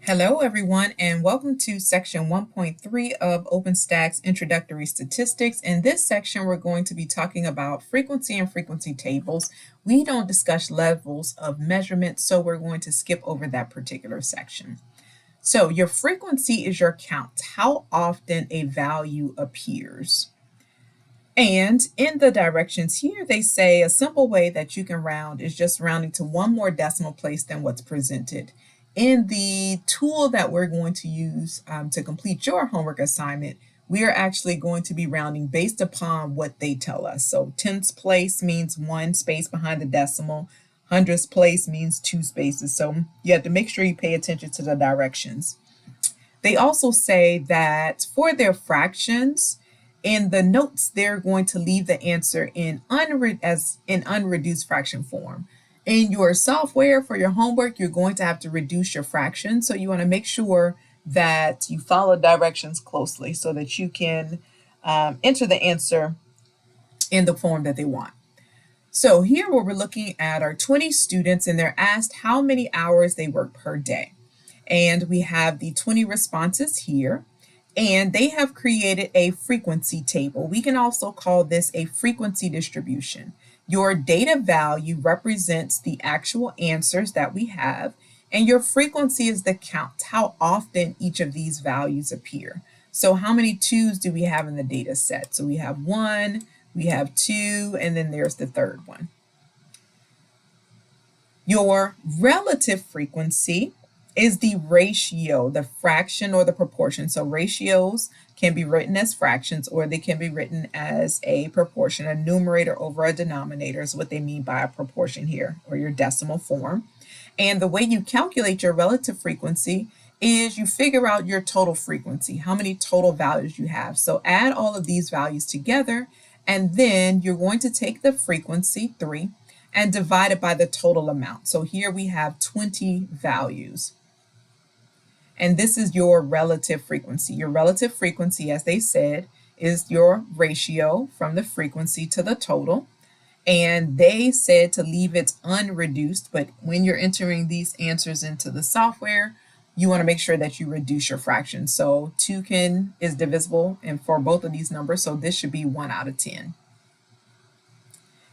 Hello, everyone, and welcome to section 1.3 of OpenStax Introductory Statistics. In this section, we're going to be talking about frequency and frequency tables. We don't discuss levels of measurement, so we're going to skip over that particular section. So your frequency is your count, how often a value appears. And in the directions here, they say a simple way that you can round is just rounding to one more decimal place than what's presented. In the tool that we're going to use to complete your homework assignment, we are actually going to be rounding based upon what they tell us. So tenths place means one space behind the decimal. Hundredths place means two spaces. So you have to make sure you pay attention to the directions. They also say that for their fractions, in the notes, they're going to leave the answer in unreduced fraction form. In your software for your homework, you're going to have to reduce your fraction. So you want to make sure that you follow directions closely so that you can enter the answer in the form that they want. So here what we're looking at are 20 students, and they're asked how many hours they work per day. And we have the 20 responses here. And they have created a frequency table. We can also call this a frequency distribution. Your data value represents the actual answers that we have, and your frequency is the count, how often each of these values appear. So how many twos do we have in the data set? So we have one, we have two, and then there's the third one. Your relative frequency is the ratio, the fraction or the proportion. So ratios can be written as fractions, or they can be written as a proportion. A numerator over a denominator is what they mean by a proportion here, or your decimal form. And the way you calculate your relative frequency is you figure out your total frequency, how many total values you have. So add all of these values together, and then you're going to take the frequency, 3, and divide it by the total amount. So here we have 20 values. And this is your relative frequency. Your relative frequency, as they said, is your ratio from the frequency to the total. And they said to leave it unreduced, but when you're entering these answers into the software, you want to make sure that you reduce your fraction. So 2 is divisible and for both of these numbers, so this should be 1 out of 10.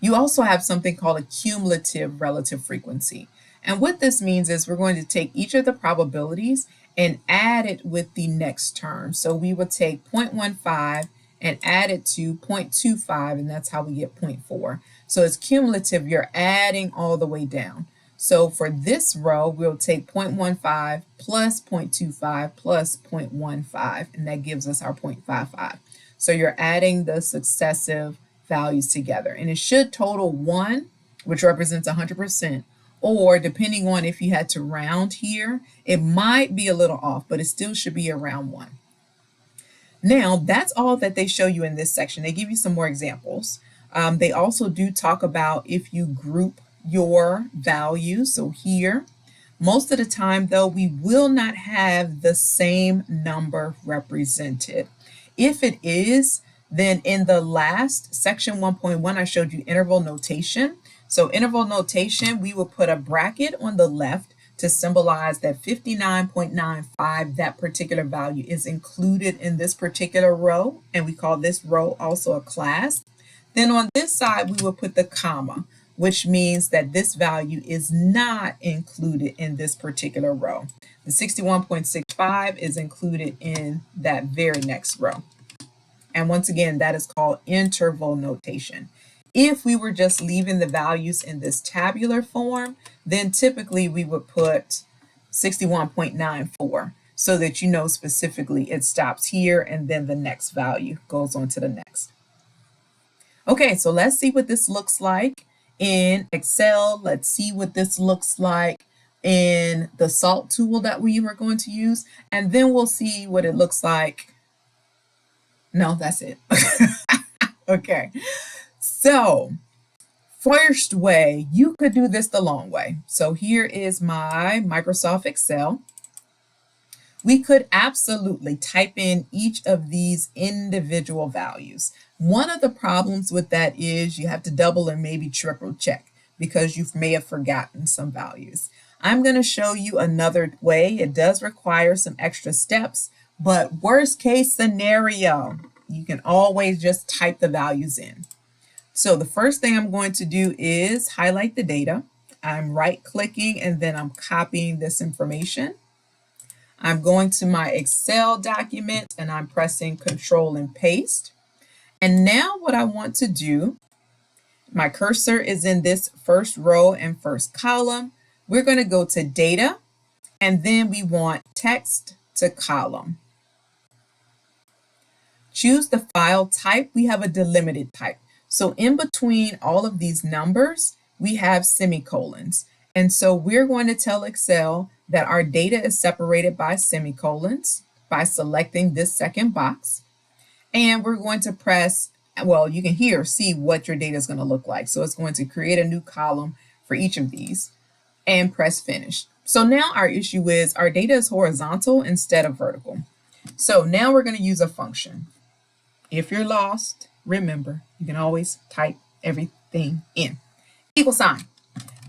You also have something called a cumulative relative frequency. And what this means is we're going to take each of the probabilities and add it with the next term. So we would take 0.15 and add it to 0.25, and that's how we get 0.4. So it's cumulative, you're adding all the way down. So for this row, we'll take 0.15 plus 0.25 plus 0.15, and that gives us our 0.55. So you're adding the successive values together, and it should total 1, which represents 100%, or depending on if you had to round here, it might be a little off, but it still should be around 1. Now, that's all that they show you in this section. They give you some more examples. They also do talk about if you group your values. So here, most of the time, though, we will not have the same number represented. If it is, then in the last section 1.1, I showed you interval notation. So interval notation, we will put a bracket on the left to symbolize that 59.95, that particular value is included in this particular row, and we call this row also a class. Then on this side, we will put the comma, which means that this value is not included in this particular row. The 61.65 is included in that very next row. And once again, that is called interval notation. If we were just leaving the values in this tabular form, then typically we would put 61.94 so that you know specifically it stops here and then the next value goes on to the next. Okay, so let's see what this looks like in Excel. Let's see what this looks like in the SALT tool that we were going to use, and then we'll see what it looks like. No, that's it. Okay. So, first way, you could do this the long way. So here is my Microsoft Excel. We could absolutely type in each of these individual values. One of the problems with that is you have to double and maybe triple check because you may have forgotten some values. I'm going to show you another way. It does require some extra steps, but worst case scenario, you can always just type the values in. So the first thing I'm going to do is highlight the data. I'm right clicking and then I'm copying this information. I'm going to my Excel document and I'm pressing Control and Paste. And now what I want to do, my cursor is in this first row and first column. We're going to go to Data and then we want Text to Column. Choose the file type. We have a delimited type. So in between all of these numbers, we have semicolons. And so we're going to tell Excel that our data is separated by semicolons by selecting this second box. And we're going to press, well, you can here see what your data is going to look like. So it's going to create a new column for each of these and press Finish. So now our issue is our data is horizontal instead of vertical. So now we're going to use a function. If you're lost, remember, you can always type everything in. Equal sign.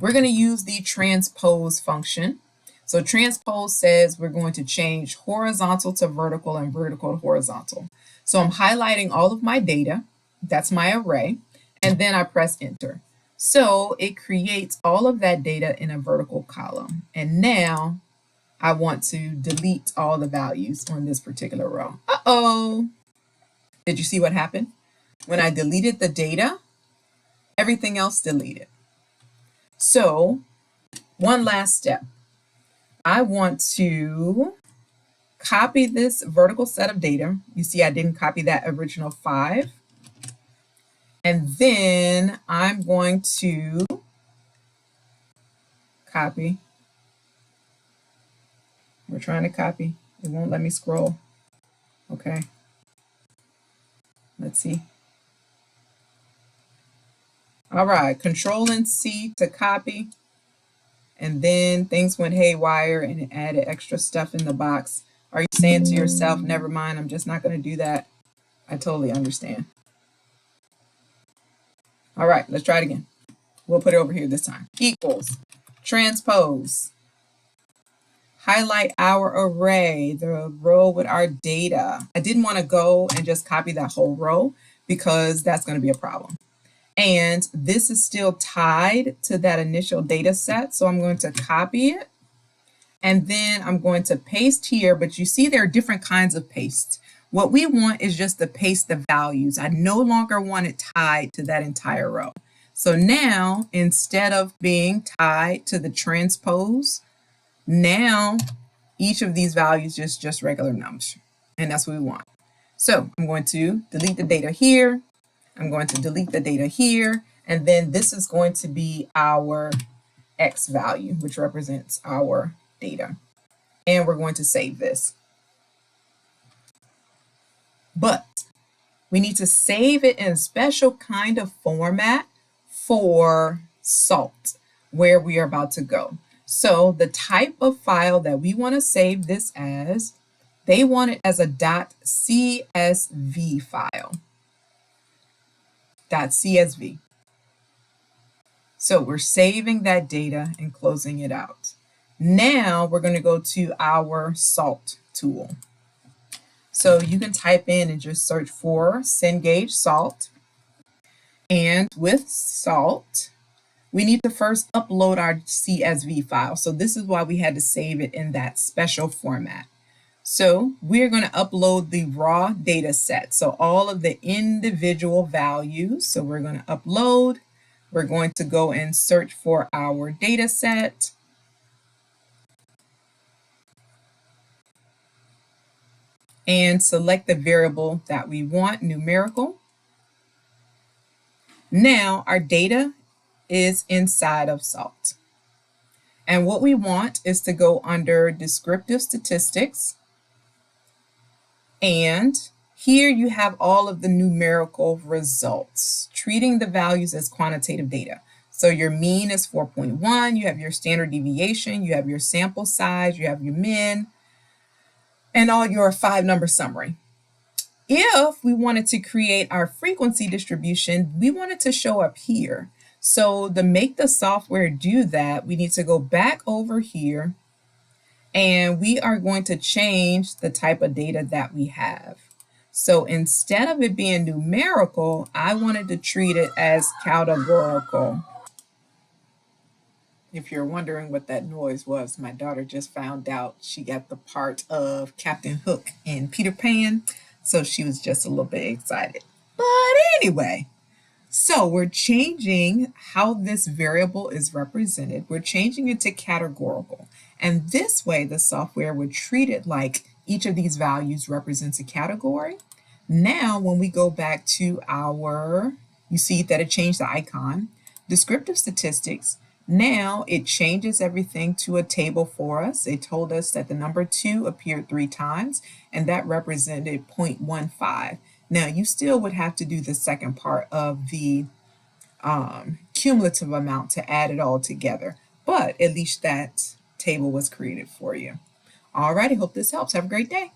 We're going to use the transpose function. So transpose says we're going to change horizontal to vertical and vertical to horizontal. So I'm highlighting all of my data. That's my array. And then I press enter. So it creates all of that data in a vertical column. And now I want to delete all the values on this particular row. Uh-oh. Did you see what happened? When I deleted the data, everything else deleted. So one last step. I want to copy this vertical set of data. You see I didn't copy that original 5. And then I'm going to copy. We're trying to copy. It won't let me scroll. Okay. Let's see. All right, Control and C to copy. And then things went haywire and it added extra stuff in the box. Are you saying to yourself, never mind, I'm just not going to do that? I totally understand. All right, let's try it again. We'll put it over here this time. Equals, transpose, highlight our array, the row with our data. I didn't want to go and just copy that whole row because that's going to be a problem. And this is still tied to that initial data set. So I'm going to copy it. And then I'm going to paste here. But you see there are different kinds of paste. What we want is just to paste the values. I no longer want it tied to that entire row. So now, instead of being tied to the transpose, now each of these values is just regular numbers. And that's what we want. So I'm going to delete the data here. I'm going to delete the data here, and then this is going to be our X value, which represents our data. And we're going to save this. But we need to save it in a special kind of format for SALT, where we are about to go. So the type of file that we want to save this as, they want it as a .csv file. .csv. So we're saving that data and closing it out. Now we're going to go to our SALT tool. So you can type in and just search for Cengage SALT. And with SALT, we need to first upload our CSV file. So this is why we had to save it in that special format. So we're going to upload the raw data set. So all of the individual values. So we're going to upload. We're going to go and search for our data set. And select the variable that we want, numerical. Now our data is inside of SALT. And what we want is to go under descriptive statistics. And here you have all of the numerical results, treating the values as quantitative data. So your mean is 4.1, you have your standard deviation, you have your sample size, you have your min, and all your 5-number summary. If we wanted to create our frequency distribution, we want it to show up here. So to make the software do that, we need to go back over here and we are going to change the type of data that we have. So instead of it being numerical, I wanted to treat it as categorical. If you're wondering what that noise was, my daughter just found out she got the part of Captain Hook in Peter Pan, so she was just a little bit excited. But anyway, so we're changing how this variable is represented. We're changing it to categorical. And this way, the software would treat it like each of these values represents a category. Now, when we go back to our, you see that it changed the icon, descriptive statistics. Now it changes everything to a table for us. It told us that the number 2 appeared 3 times, and that represented 0.15. Now you still would have to do the second part of the cumulative amount to add it all together, but at least that table was created for you. All right, I hope this helps. Have a great day.